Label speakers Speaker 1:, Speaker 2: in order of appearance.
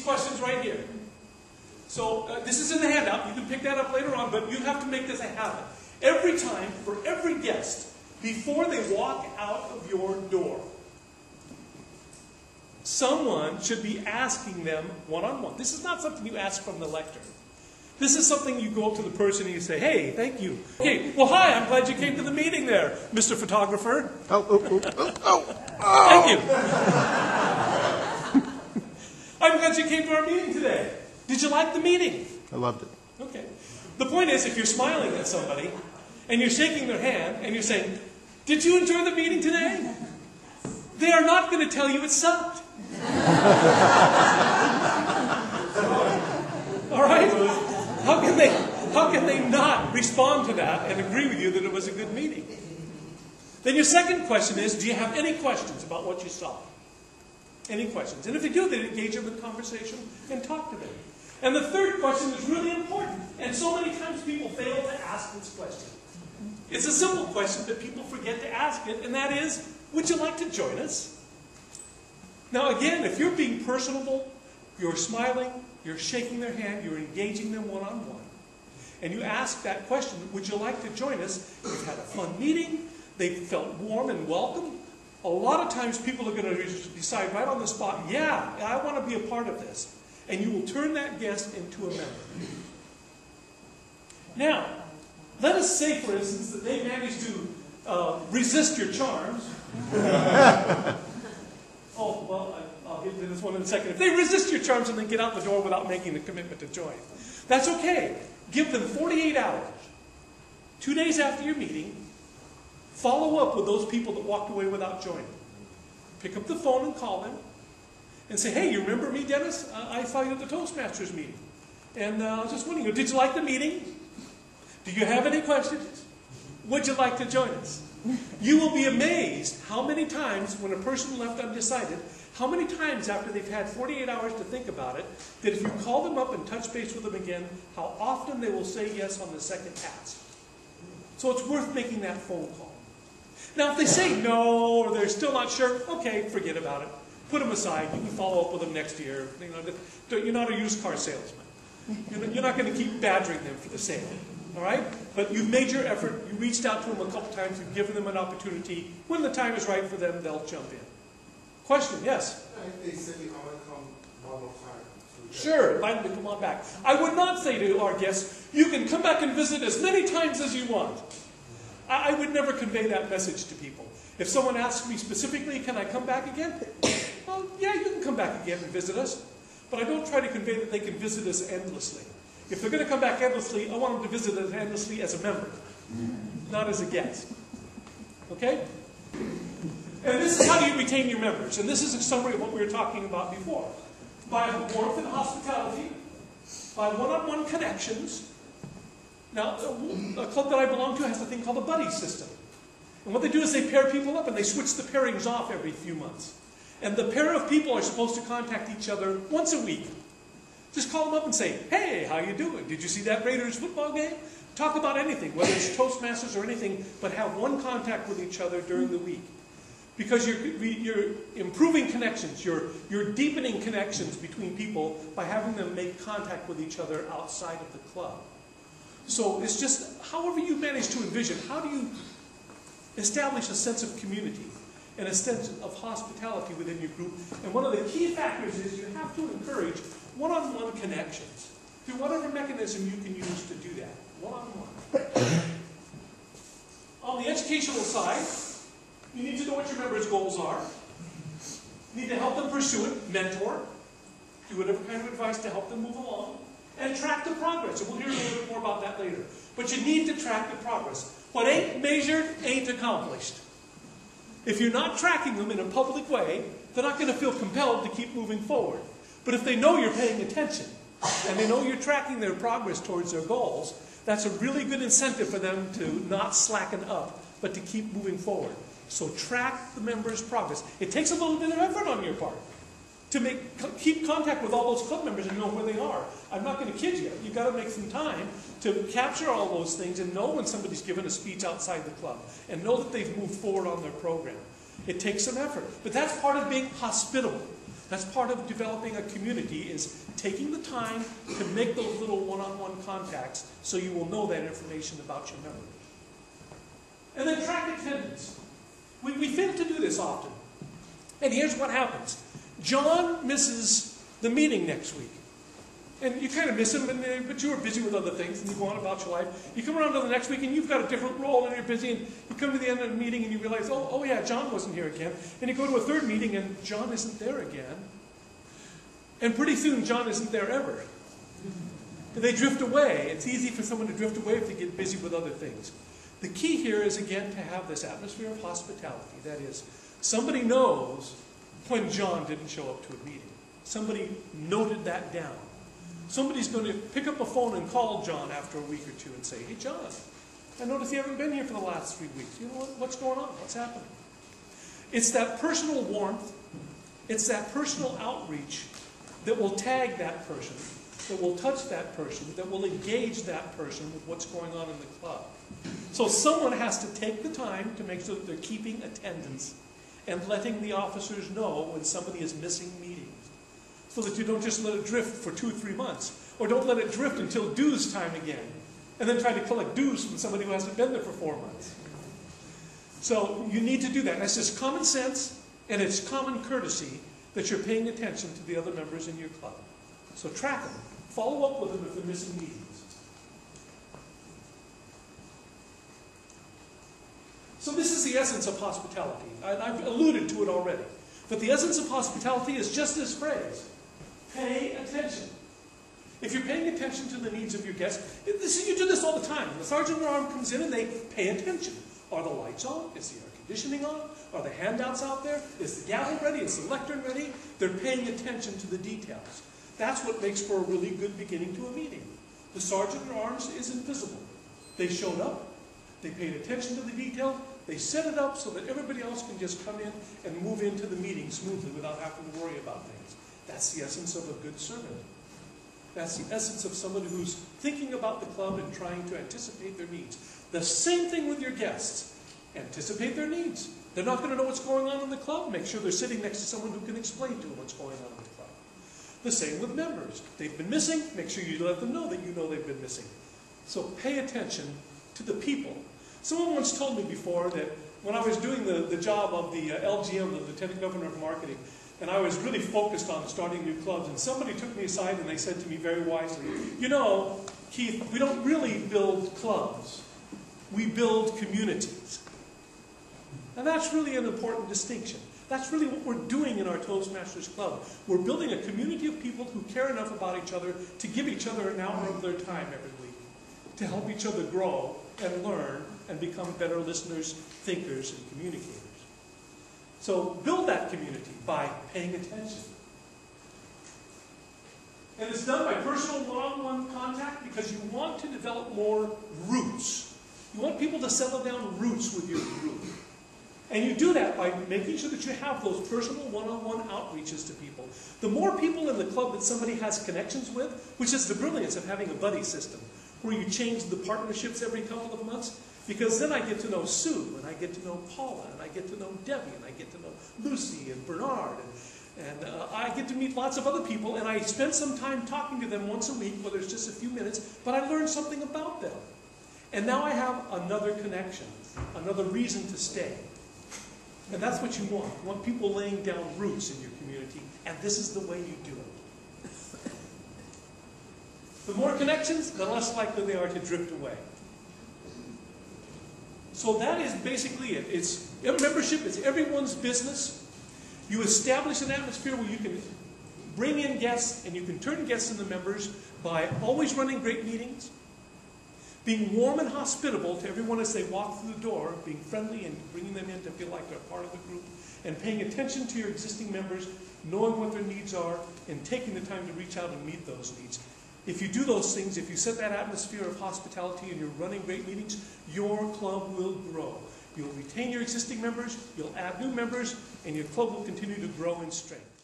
Speaker 1: questions right here. So this is in the handout. You can pick that up later on, but you have to make this a habit. Every time, for every guest, before they walk out of your door, someone should be asking them one-on-one. This is not something you ask from the lectern. This is something you go up to the person and you say, hey, thank you. Okay, well, hi, I'm glad you came to the meeting there, Mr. Photographer. Thank you. I'm glad you came to our meeting today. Did you like the meeting?
Speaker 2: I loved it.
Speaker 1: Okay. The point is, if you're smiling at somebody and you're shaking their hand and you're saying, did you enjoy the meeting today? They are not going to tell you it sucked. All right? How can they not respond to that and agree with you that it was a good meeting? Then your second question is, do you have any questions about what you saw? Any questions? And if you do, then engage them in conversation and talk to them. And the third question is really important. And so many times people fail to ask this question. It's a simple question, but people forget to ask it, and that is, would you like to join us? Now again, if you're being personable, you're smiling, you're shaking their hand, you're engaging them one-on-one, and you ask that question, would you like to join us? You've had a fun meeting, they felt warm and welcome. A lot of times people are going to decide right on the spot, yeah, I want to be a part of this. And you will turn that guest into a member. Now, let us say, for instance, that they managed to resist your charms. Oh, well, I'll get to this one in a second. If they resist your charms and then get out the door without making the commitment to join, that's okay. Give them 48 hours. 2 days after your meeting, follow up with those people that walked away without joining. Pick up the phone and call them and say, hey, you remember me, Dennis? I saw you at the Toastmasters meeting. And I was just wondering, did you like the meeting? Do you have any questions? Would you like to join us? You will be amazed how many times when a person left undecided, how many times after they've had 48 hours to think about it, that if you call them up and touch base with them again, how often they will say yes on the second ask. So it's worth making that phone call. Now if they say no, or they're still not sure, okay, forget about it. Put them aside. You can follow up with them next year. You're not a used car salesman. You're not going to keep badgering them for the sale. All right? But you've made your effort. You reached out to them a couple times. You've given them an opportunity. When the time is right for them, they'll jump in. Question? Yes?
Speaker 3: If they say, I want to come one more time.
Speaker 1: Sure. Invite them to come on back. I would not say to our guests, you can come back and visit as many times as you want. I would never convey that message to people. If someone asks me specifically, can I come back again? Well, yeah, you can come back again and visit us. But I don't try to convey that they can visit us endlessly. If they're going to come back endlessly, I want them to visit us endlessly as a member, not as a guest. Okay? And this is how you retain your members. And this is a summary of what we were talking about before. By warmth and hospitality, by one-on-one connections. Now, a club that I belong to has a thing called a buddy system. And what they do is they pair people up and they switch the pairings off every few months. And the pair of people are supposed to contact each other once a week. Just call them up and say, hey, how you doing? Did you see that Raiders football game? Talk about anything, whether it's Toastmasters or anything, but have one contact with each other during the week. Because you're improving connections, you're deepening connections between people by having them make contact with each other outside of the club. So it's just, however you manage to envision, how do you establish a sense of community and a sense of hospitality within your group? And one of the key factors is you have to encourage one-on-one connections through whatever mechanism you can use to do that. One-on-one. On the educational side, you need to know what your members' goals are. You need to help them pursue it, mentor, do whatever kind of advice to help them move along, and track the progress. And we'll hear a little bit more about that later. But you need to track the progress. What ain't measured ain't accomplished. If you're not tracking them in a public way, they're not going to feel compelled to keep moving forward. But if they know you're paying attention, and they know you're tracking their progress towards their goals, that's a really good incentive for them to not slacken up, but to keep moving forward. So track the members' progress. It takes a little bit of effort on your part to keep contact with all those club members and know where they are. I'm not going to kid you. You've got to make some time to capture all those things and know when somebody's given a speech outside the club and know that they've moved forward on their program. It takes some effort. But that's part of being hospitable. That's part of developing a community, is taking the time to make those little one-on-one contacts so you will know that information about your member. And then track attendance. We fail to do this often. And here's what happens. John misses the meeting next week. And you kind of miss him, but you were busy with other things, and you go on about your life. You come around to the next week, and you've got a different role, and you're busy, and you come to the end of the meeting, and you realize, oh yeah, John wasn't here again. And you go to a third meeting, and John isn't there again. And pretty soon, John isn't there ever. And they drift away. It's easy for someone to drift away if they get busy with other things. The key here is, again, to have this atmosphere of hospitality. That is, somebody knows when John didn't show up to a meeting. Somebody noted that down. Somebody's going to pick up a phone and call John after a week or two and say, hey, John, I noticed you haven't been here for the last 3 weeks. You know what's going on? What's happening? It's that personal warmth. It's that personal outreach that will tag that person, that will touch that person, that will engage that person with what's going on in the club. So someone has to take the time to make sure that they're keeping attendance and letting the officers know when somebody is missing meetings, so that you don't just let it drift for 2 or 3 months, or don't let it drift until dues time again, and then try to collect dues from somebody who hasn't been there for 4 months. So you need to do that. That's just common sense, and it's common courtesy that you're paying attention to the other members in your club. So track them. Follow up with them if they're missing meetings. So this is the essence of hospitality. I've alluded to it already. But the essence of hospitality is just this phrase. Pay attention. If you're paying attention to the needs of your guests, you do this all the time. The sergeant at arms comes in and they pay attention. Are the lights on? Is the air conditioning on? Are the handouts out there? Is the gavel ready? Is the lectern ready? They're paying attention to the details. That's what makes for a really good beginning to a meeting. The sergeant at arms is invisible. They showed up. They paid attention to the detail. They set it up so that everybody else can just come in and move into the meeting smoothly without having to worry about things. That's the essence of a good servant. That's the essence of somebody who's thinking about the club and trying to anticipate their needs. The same thing with your guests. Anticipate their needs. They're not going to know what's going on in the club. Make sure they're sitting next to someone who can explain to them what's going on in the club. The same with members. They've been missing. Make sure you let them know that you know they've been missing. So pay attention to the people. Someone once told me before that when I was doing the job of the LGM, the Lieutenant Governor of Marketing, and I was really focused on starting new clubs, and somebody took me aside and they said to me very wisely, you know, Keith, we don't really build clubs. We build communities. And that's really an important distinction. That's really what we're doing in our Toastmasters Club. We're building a community of people who care enough about each other to give each other an hour of their time every week, to help each other grow and learn and become better listeners, thinkers, and communicators. So build that community by paying attention. And it's done by personal one-on-one contact because you want to develop more roots. You want people to settle down roots with your group. And you do that by making sure that you have those personal one-on-one outreaches to people. The more people in the club that somebody has connections with, which is the brilliance of having a buddy system, where you change the partnerships every couple of months, because then I get to know Sue, and I get to know Paula, and I get to know Debbie, and I get to know Lucy and Bernard, and I get to meet lots of other people, and I spend some time talking to them once a week, whether it's just a few minutes, but I learn something about them. And now I have another connection, another reason to stay. And that's what you want. You want people laying down roots in your community, and this is the way you do it. The more connections, the less likely they are to drift away. So that is basically it. It's membership is everyone's business. You establish an atmosphere where you can bring in guests and you can turn guests into members by always running great meetings, being warm and hospitable to everyone as they walk through the door, being friendly and bringing them in to feel like they're part of the group, and paying attention to your existing members, knowing what their needs are, and taking the time to reach out and meet those needs. If you do those things, if you set that atmosphere of hospitality and you're running great meetings, your club will grow. You'll retain your existing members, you'll add new members, and your club will continue to grow in strength.